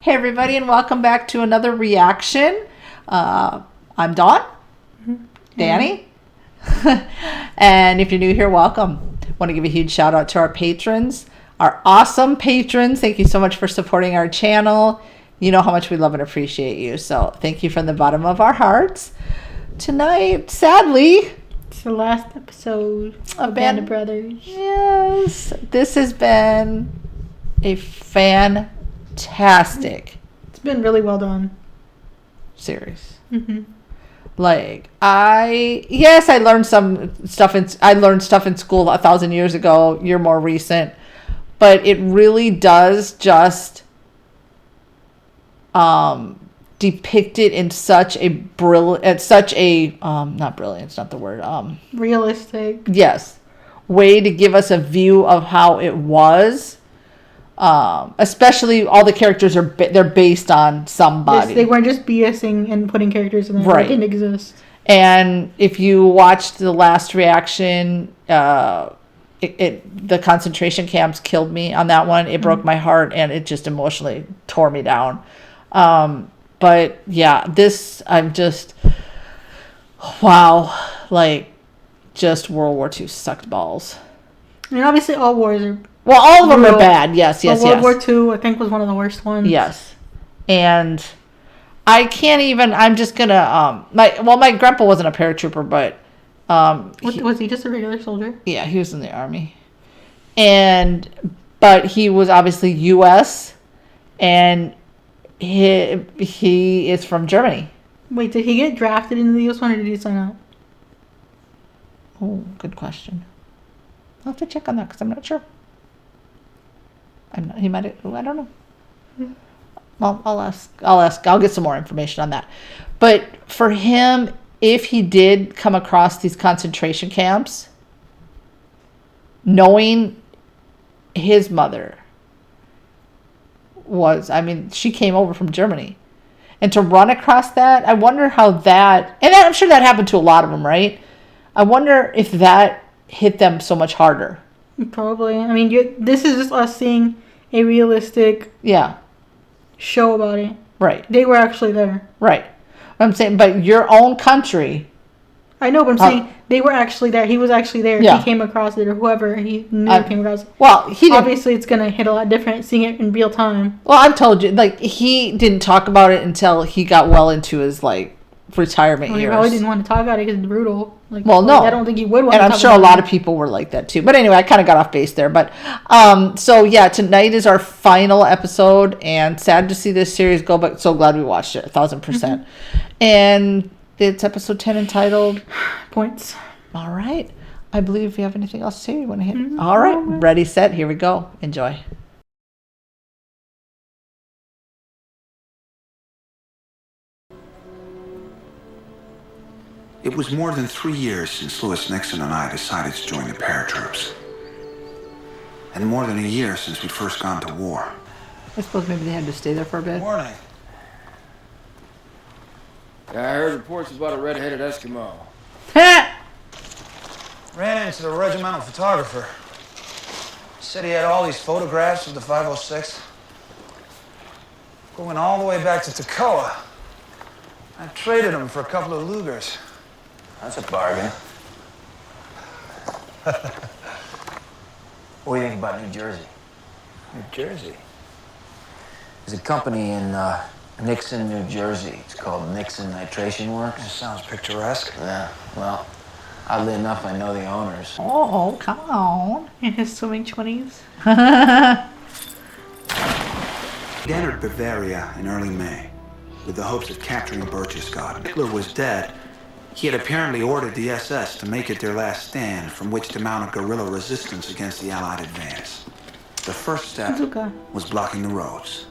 Hey everybody, and welcome back to another reaction. I'm Dawn, Danny, and if you're new here, welcome. Want to give a huge shout out to our patrons, our awesome patrons. Thank you so much for supporting our channel. You know how much we love and appreciate you, so thank you from the bottom of our hearts. Tonight, sadly, it's the last episode of Band of Brothers. Yes, this has been a fantastic. It's been really well done. Series. Mm-hmm. Like I learned stuff in school 1,000 years ago. You're more recent, but it really does just depict it in such a not brilliant, it's not the word, realistic. Yes, way to give us a view of how it was. Especially all the characters they're based on somebody. Yes, they weren't just BSing and putting characters in there that didn't exist. And if you watched the last reaction, the concentration camps killed me on that one. It broke my heart, and it just emotionally tore me down. But yeah, I'm just, wow, like, just World War II sucked balls. I mean, obviously all wars are... Well, all of them are bad. Yes. World War II, I think, was one of the worst ones. Yes. And I can't even, I'm just going to, my grandpa wasn't a paratrooper, but... was he just a regular soldier? Yeah, he was in the Army. But he was obviously U.S., and he is from Germany. Wait, did he get drafted into the U.S. one, or did he sign up? Oh, good question. I'll have to check on that, because I'm not sure. He might have, I don't know. Well, I'll ask. I'll get some more information on that. But for him, if he did come across these concentration camps, knowing his mother she came over from Germany. And to run across that, I wonder how that, and I'm sure that happened to a lot of them, right? I wonder if that hit them so much harder. Probably. I mean, this is just us seeing a realistic show about it. Right. They were actually there. Right. I'm saying, but your own country. I know, but I'm saying they were actually there. He was actually there. Yeah. He came across it, or whoever he knew came across it. Well, he didn't. Obviously, it's going to hit a lot different seeing it in real time. Well, I've told you, like, he didn't talk about it until he got well into his, like, retirement years. He probably didn't want to talk about it because it's brutal. Like, well, no. I don't think he would want to talk about it. And I'm sure a lot of people were like that, too. But anyway, I kind of got off base there. But, so, yeah, tonight is our final episode. And sad to see this series go, but so glad we watched it, 1,000%. Mm-hmm. And it's episode 10 entitled... Points. All right. I believe if you have anything else to say, you want to hit. Mm-hmm. All right. Ready, set, here we go. Enjoy. It was more than 3 years since Lewis Nixon and I decided to join the paratroops. And more than a year since we'd first gone to war. I suppose maybe they had to stay there for a bit. Morning. Yeah, I heard reports about a red-headed Eskimo. Ran into the regimental photographer. Said he had all these photographs of the 506. Going all the way back to Toccoa. I traded them for a couple of Lugers. That's a bargain. What do you think about New Jersey? New Jersey? There's a company in Nixon, New Jersey. It's called Nixon Nitration Works. That sounds picturesque. Yeah, well, oddly enough, I know the owners. Oh, come on. In his swimming 20s. He'd entered Bavaria in early May with the hopes of capturing Berchtesgaden. Hitler was dead. He had apparently ordered the SS to make it their last stand from which to mount a guerrilla resistance against the Allied advance. The first step was blocking the roads.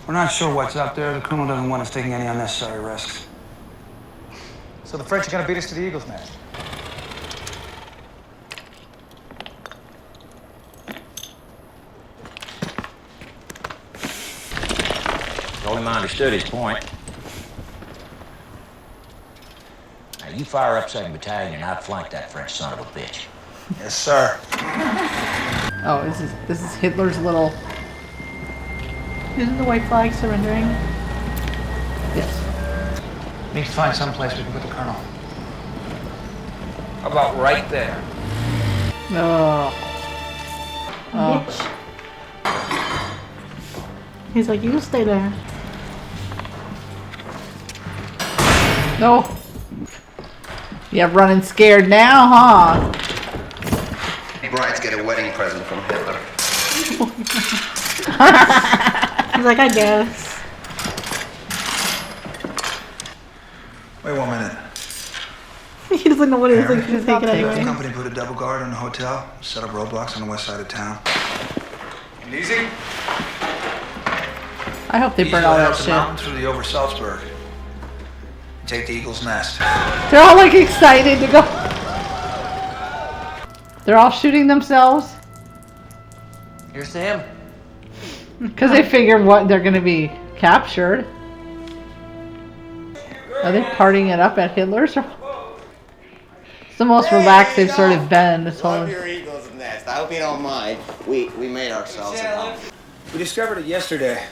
We're not sure what's up there. The colonel doesn't want us taking any unnecessary risks. So the French are gonna beat us to the Eagle's Nest? Told him I understood his point. Now, you fire up 2nd Battalion and outflank that French son of a bitch. Yes, sir. Oh, this is Hitler's little Isn't the white flag surrendering? Yes. Need to find some place we can put the colonel. How about right there? Oh. Bitch. He's like, you stay there. No. Yeah, running scared now, huh? Brides get a wedding present from Hitler. He's like, I guess. Wait 1 minute. He doesn't know what it is. Like, he's taking it The anyway. company put a double guard on the hotel, set up roadblocks on the west side of town. And easy? I hope they burn all that the shit. mountain through the over Salzburg. Take the Eagle's Nest. They're all like excited to go. They're all shooting themselves Here's to him. because they figure what they're going to be captured. Are they partying it up at Hitler's? It's the most relaxed they've sort of been this whole. Love your Eagle's Nest. I hope you don't mind. We made ourselves at home. We discovered it yesterday.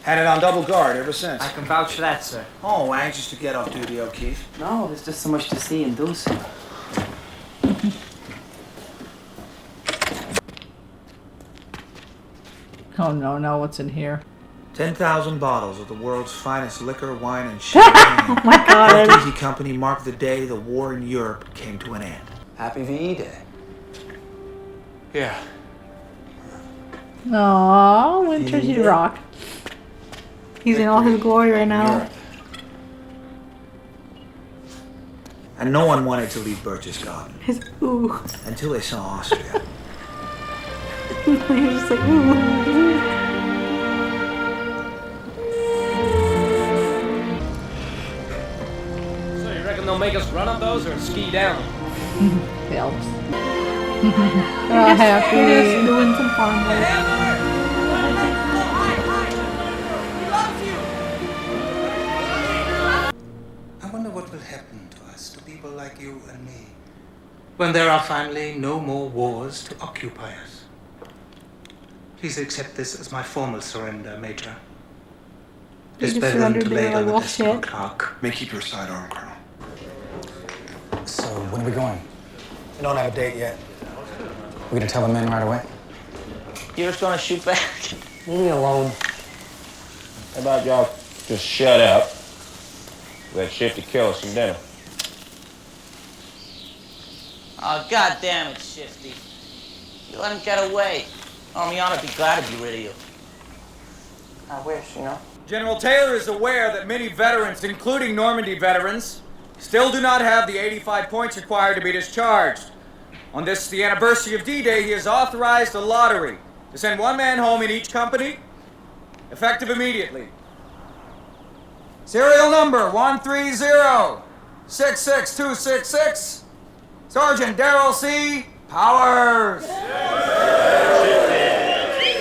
Had it on double guard ever since. I can vouch for that, sir. Oh, anxious to get off duty, O'Keefe. No, there's just so much to see and do, sir. Oh no, what's in here? 10,000 bottles of the world's finest liquor, wine, and champagne. Oh my god. The Easy Company marked the day the war in Europe came to an end. Happy VE Day. Yeah. Aww, Winters, you rock. He's in all his glory right now. Europe. And no one wanted to leave Birch's Garden His ooh. until they saw Austria. He was just like, ooh. So you reckon they'll make us run up those or ski down? The Alps. They're just doing some farm work. I wonder what will happen to us, to people like you and me, when there are finally no more wars to occupy us. Please accept this as my formal surrender, Major. They It's just better than surrendered, to they lay were it like, on the well, desk of a shit. clerk. May keep your sidearm, Colonel. So, when are we going? We don't have a date yet. We're gonna tell the men right away? You're just gonna shoot back? Leave me alone. How about y'all just shut up? Let Shifty kill us some dinner. Oh, God damn it, Shifty. You let him get away. Army ought to be glad to be rid of you. I wish, you know. General Taylor is aware that many veterans, including Normandy veterans, still do not have the 85 points required to be discharged. On this, the anniversary of D-Day, he has authorized a lottery to send one man home in each company, effective immediately. Serial number 130-66266, Sergeant Darrell C. Powers.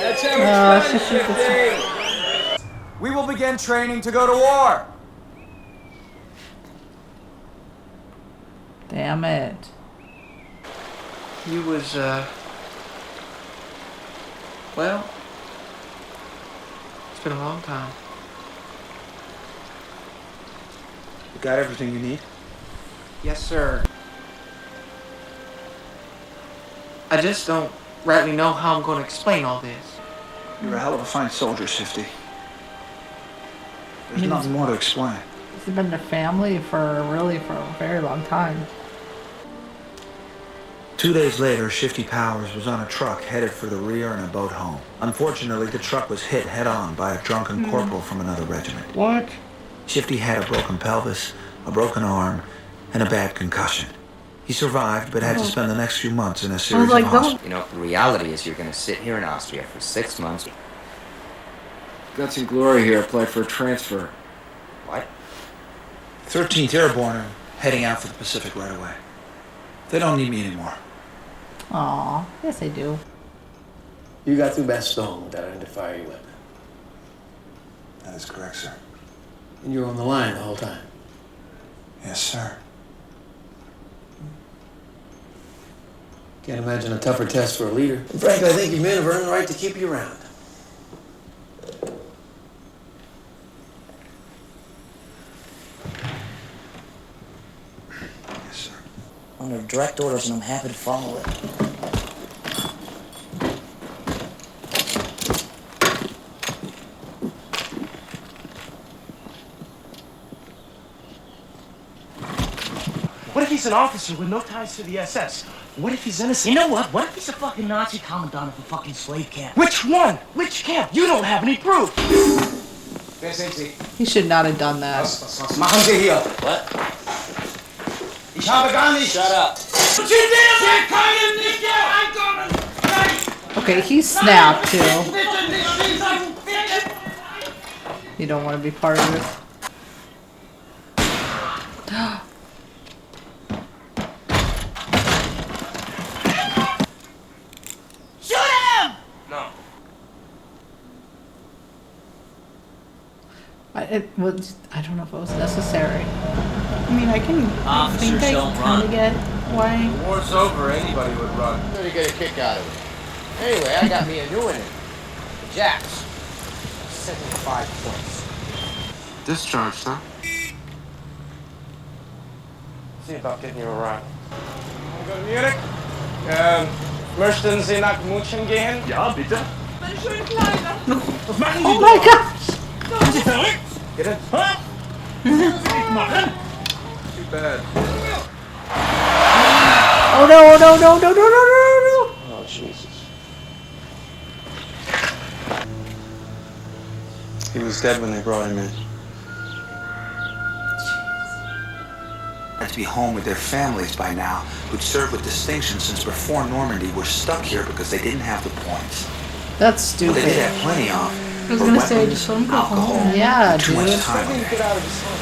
That's how it's done, Shifty. We will begin training to go to war. Damn it. You was, well, it's been a long time. You got everything you need? Yes, sir. I just don't rightly know how I'm going to explain all this. You're a hell of a fine soldier, Shifty. There's nothing more to explain. He's been in a family for a very long time. 2 days later, Shifty Powers was on a truck headed for the rear and a boat home. Unfortunately, the truck was hit head-on by a drunken corporal from another regiment. What? Shifty had a broken pelvis, a broken arm, and a bad concussion. He survived, but had to spend the next few months in a series like, of hospitals. You know, the reality is you're gonna sit here in Austria for 6 months. Guts and Glory here applied for a transfer. What? 13th Airborne are heading out for the Pacific right away. They don't need me anymore. Aw, yes they do. You got through Bastogne without any fire weapon. That is correct, sir. And you were on the line the whole time. Yes, sir. Can't imagine a tougher test for a leader. And frankly, I think your men have earned the right to keep you around. under direct orders, and I'm happy to follow it. What if he's an officer with no ties to the SS? What if he's innocent? You know what? What if he's a fucking Nazi commandant of a fucking slave camp? Which one? Which camp? You don't have any proof. He should not have done that. Machen Sie hier. What? Ich habe gar nicht. Shut up. Okay, he snapped too. You don't want to be part of this. I don't know if it was necessary. I mean, I can think I kind of get why. The war's over, anybody would run. I'm gonna get a kick out of it. Anyway, I got me a new one. The Jacks. 75 points. Discharged, huh? See about getting you a ride. Wanna go to Munich? Möchten Sie nach München gehen? Ja, bitte. Was machen Sie? Oh my gosh! Sind Sie verrückt? Geht in. Nicht machen. Too bad. Oh no, oh no, no, no, no, no, no, no! Oh, Jesus. He was dead when they brought him in. To be home with their families by now, who'd served with distinction since before Normandy, were stuck here because they didn't have the points. That's stupid. Well, they did have plenty of. I was gonna say, just let him go home. Yeah, Too much dude. time on Get there. out of his home.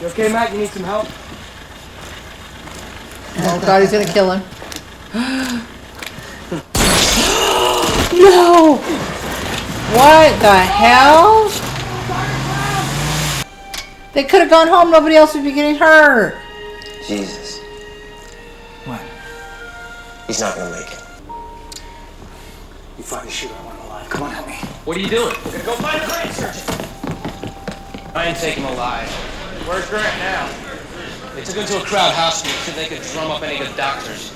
You okay, Matt? You need some help? Oh god, he's gonna kill him. No! What the hell? They could have gone home, nobody else would be getting hurt. Jesus. What? He's not gonna make it. You find the shooter, I want him alive. Come on, help me. What are you doing? We're gonna go find a brain surgeon. I ain't taking him alive. Where's Grant now? They took him to a crowd hospital so they could drum up any good doctors.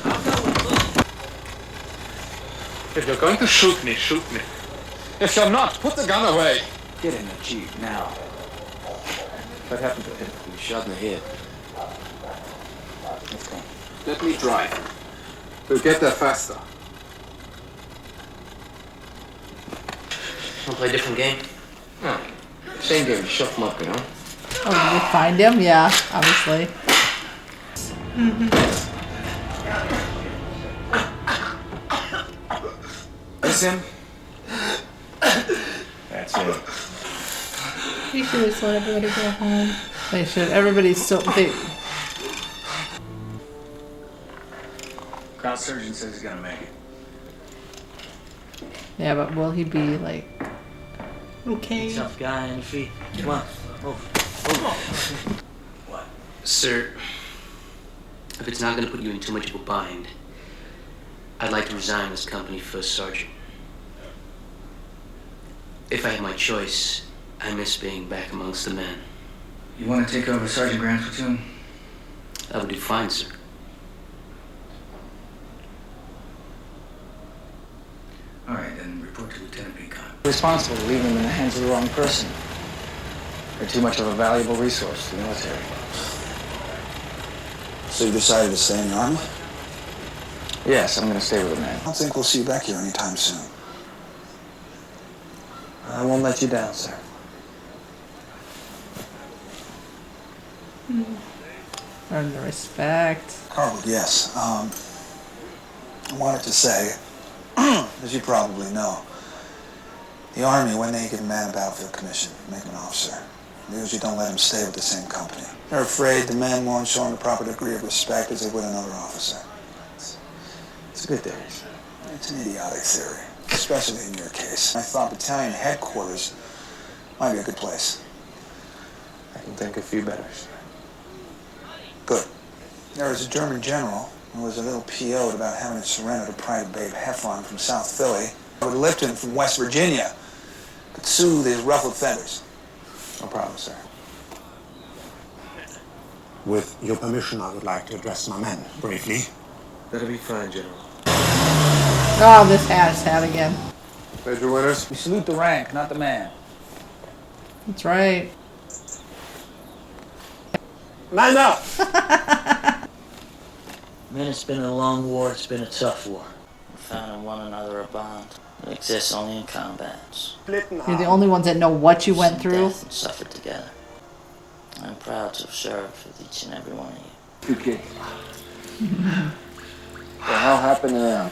If you're going to shoot me, shoot me. If you're not, put the gun away. Get in the Jeep now. What happened to him? He was shot in the head. Let's go. Let me drive. We'll get there faster. Wanna play a different game? No. Same game, shut him up, you know? Oh, did they find him? Yeah, obviously. Is him? That's it. You should just let everybody go home. They should. Everybody's so. Crowd surgeon says he's gonna make it. Yeah, but will he be like? Okay. Tough guy on your feet. Come on. Move. What? Sir, if it's not going to put you in too much of a bind, I'd like to resign as company first sergeant. If I had my choice, I miss being back amongst the men. You want to take over Sergeant Grant's platoon? That would do fine, sir. All right, then report to Lieutenant Beacon. Responsible for leaving them in the hands of the wrong person. They're too much of a valuable resource to the military. So you decided to stay in the Army? Yes, I'm going to stay with the man. I don't think we'll see you back here anytime soon. I won't let you down, sir. Earn the respect. Carwood, yes. I wanted to say, as you probably know, the Army, when they give a man a battlefield commission, make him an officer. They usually don't let him stay with the same company. They're afraid the men won't show him the proper degree of respect as they would another officer. It's a good theory. It's an idiotic theory, especially in your case. I thought battalion headquarters might be a good place. I can think of a few better. Good. There was a German general who was a little PO'd about having to surrender to Private Babe Heffron from South Philly. Would Lipton from West Virginia could soothe his ruffled feathers. No problem, sir. With your permission, I would like to address my men briefly. That'll be fine, General. Oh, this hat again. Major Winters? We salute the rank, not the man. That's right. Man up! Man, it's been a long war. It's been a tough war. We found in one another a bond that exists only in combats. You're the only ones that know what you went through. Death and suffered together. I'm proud to have served with each and every one of you. Good kid. What the hell happened to them?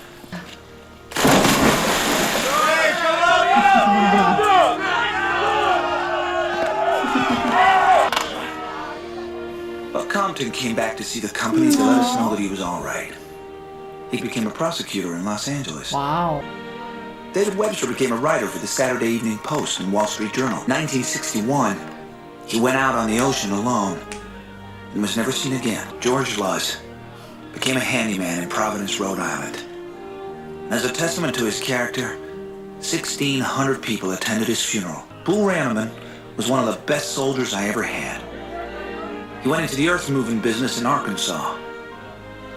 Well, Compton came back to see the company to let us know that he was all right. He became a prosecutor in Los Angeles. Wow. David Webster became a writer for the Saturday Evening Post and Wall Street Journal. 1961, he went out on the ocean alone and was never seen again. George Luz became a handyman in Providence, Rhode Island. As a testament to his character, 1,600 people attended his funeral. Bull Ranneman was one of the best soldiers I ever had. He went into the earth-moving business in Arkansas.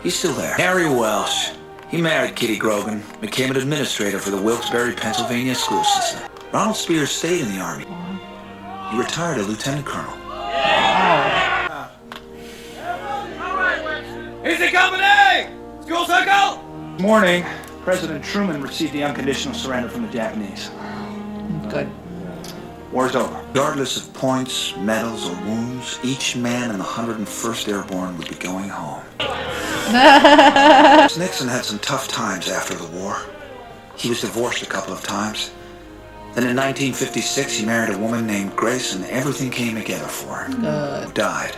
He's still there. Harry Welsh. He married Kitty Grogan, became an administrator for the Wilkes-Barre, Pennsylvania school system. Ronald Spears stayed in the Army. He retired a lieutenant colonel. Easy company! School cycle! Morning, President Truman received the unconditional surrender from the Japanese. Good. War's over. Regardless of points, medals, or wounds, each man in the 101st Airborne would be going home. Nixon had some tough times after the war. He was divorced a couple of times. Then in 1956, he married a woman named Grace, and everything came together for him. Who died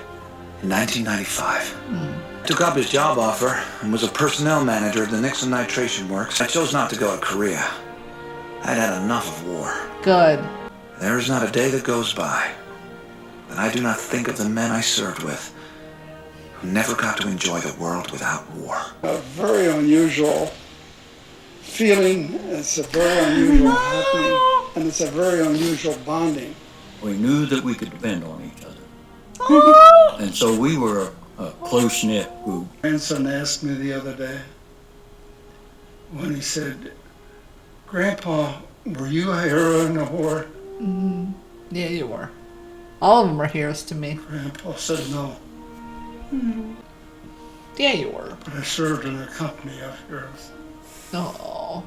in 1995. Took up his job offer and was a personnel manager at the Nixon Nitration Works. I chose not to go to Korea. I'd had enough of war. Good. There is not a day that goes by that I do not think of the men I served with who never got to enjoy the world without war. A very unusual feeling. It's a very unusual happening, and it's a very unusual bonding. We knew that we could depend on each other. And so we were a close-knit group. Grandson asked me the other day when he said, "Grandpa, were you a hero in the war?" Yeah, you were. All of them were heroes to me. Grandpa said no. Yeah, you were. But I served in a company of heroes. Oh.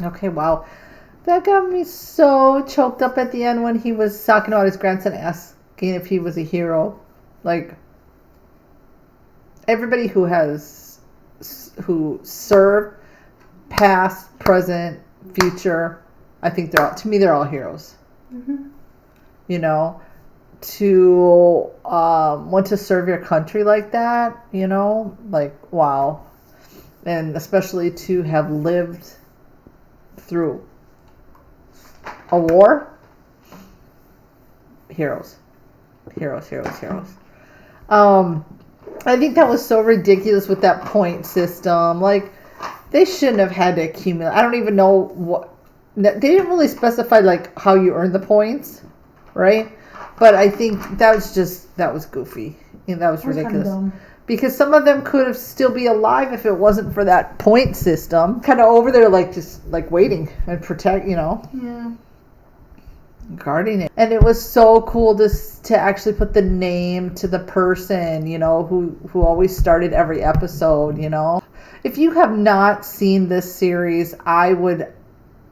Okay, wow. That got me so choked up at the end when he was talking about his grandson asking if he was a hero. Like, everybody who served, past, present, future, I think they're all heroes. You know, to want to serve your country like that, you know, like, wow. And especially to have lived through a war. Heroes. I think that was so ridiculous with that point system. Like, they shouldn't have had to accumulate. I don't even know what. They didn't really specify, like, how you earn the points, right? But I think that was goofy. And that was ridiculous. Because some of them could have still be alive if it wasn't for that point system. Kind of over there, like, just, like, waiting and protect, you know. Yeah. Guarding it. And it was so cool to actually put the name to the person, you know, who always started every episode, you know. If you have not seen this series, I would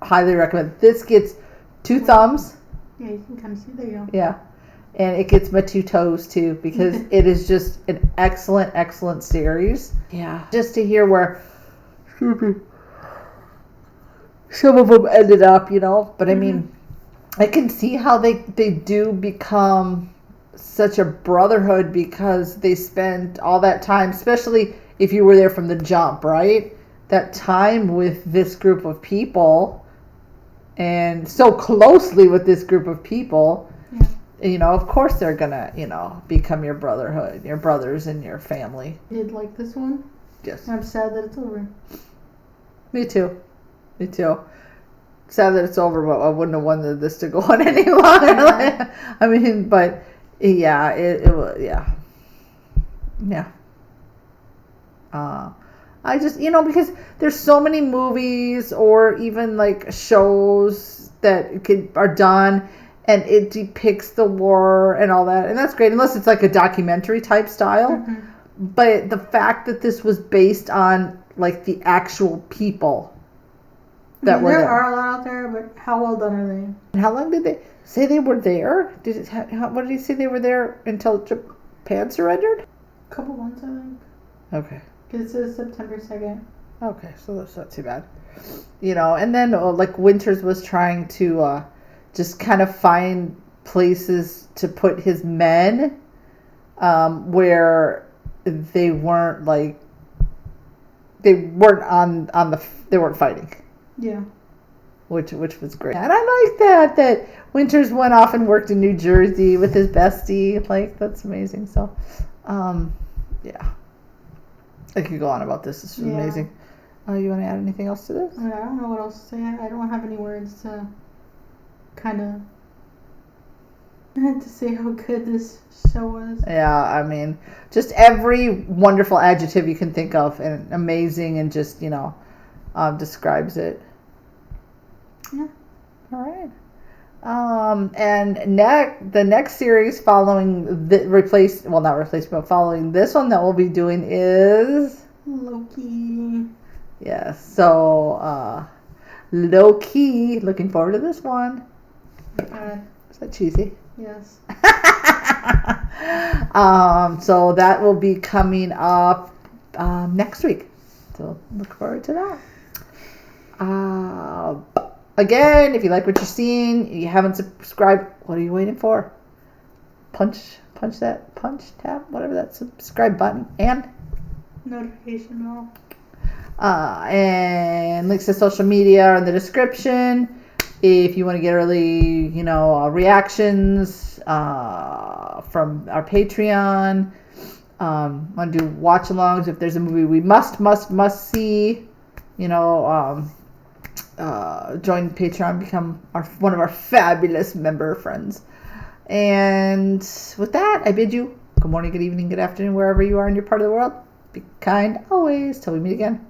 highly recommend. This gets 2 thumbs. Yeah, you can kind of see. There you go. Yeah. And it gets my 2 toes too, because it is just an excellent, excellent series. Yeah. Just to hear where some of them ended up, you know. But I mean, I can see how they do become such a brotherhood because they spend all that time, especially if you were there from the jump, right? That time with this group of people and so closely with this group of people. Yeah. You know, of course they're gonna, you know, become your brotherhood, your brothers and your family. You did like this one? Yes. I'm sad that it's over. Me too. Sad that it's over, but I wouldn't have wanted this to go on any longer. I mean, but Yeah, it was, yeah. Yeah. I just, because there's so many movies or even like shows that are done and it depicts the war and all that. And that's great, unless it's like a documentary type style. Mm-hmm. But the fact that this was based on like the actual people that were there. There are a lot out there, but how well done are they? And how long did they say they were there? What did he say they were there until Japan surrendered? A couple months, I think. Okay. Because it says September 2nd. Okay, so that's not too bad. And then like Winters was trying to just kind of find places to put his men where they weren't like they weren't fighting. Yeah. Which was great. And I like that Winters went off and worked in New Jersey with his bestie. Like, that's amazing. So, yeah. I could go on about this. This is amazing. You want to add anything else to this? I don't know what else to say. I don't have any words to kind of to say how good this show was. Yeah, I mean, just every wonderful adjective you can think of, and amazing, and just describes it. Yeah. All right. And the next series following following this one that we'll be doing is Loki. Yes. So Loki. Looking forward to this one. Is that cheesy? Yes. So that will be coming up next week. So look forward to that. Again, if you like what you're seeing, you haven't subscribed, what are you waiting for? Punch tab, whatever that subscribe button, and notification bell. And links to social media are in the description. If you want to get early, reactions from our Patreon, want to do watch-alongs if there's a movie we must see, join Patreon, become one of our fabulous member friends. And with that, I bid you good morning, good evening, good afternoon, wherever you are in your part of the world. Be kind always till we meet again.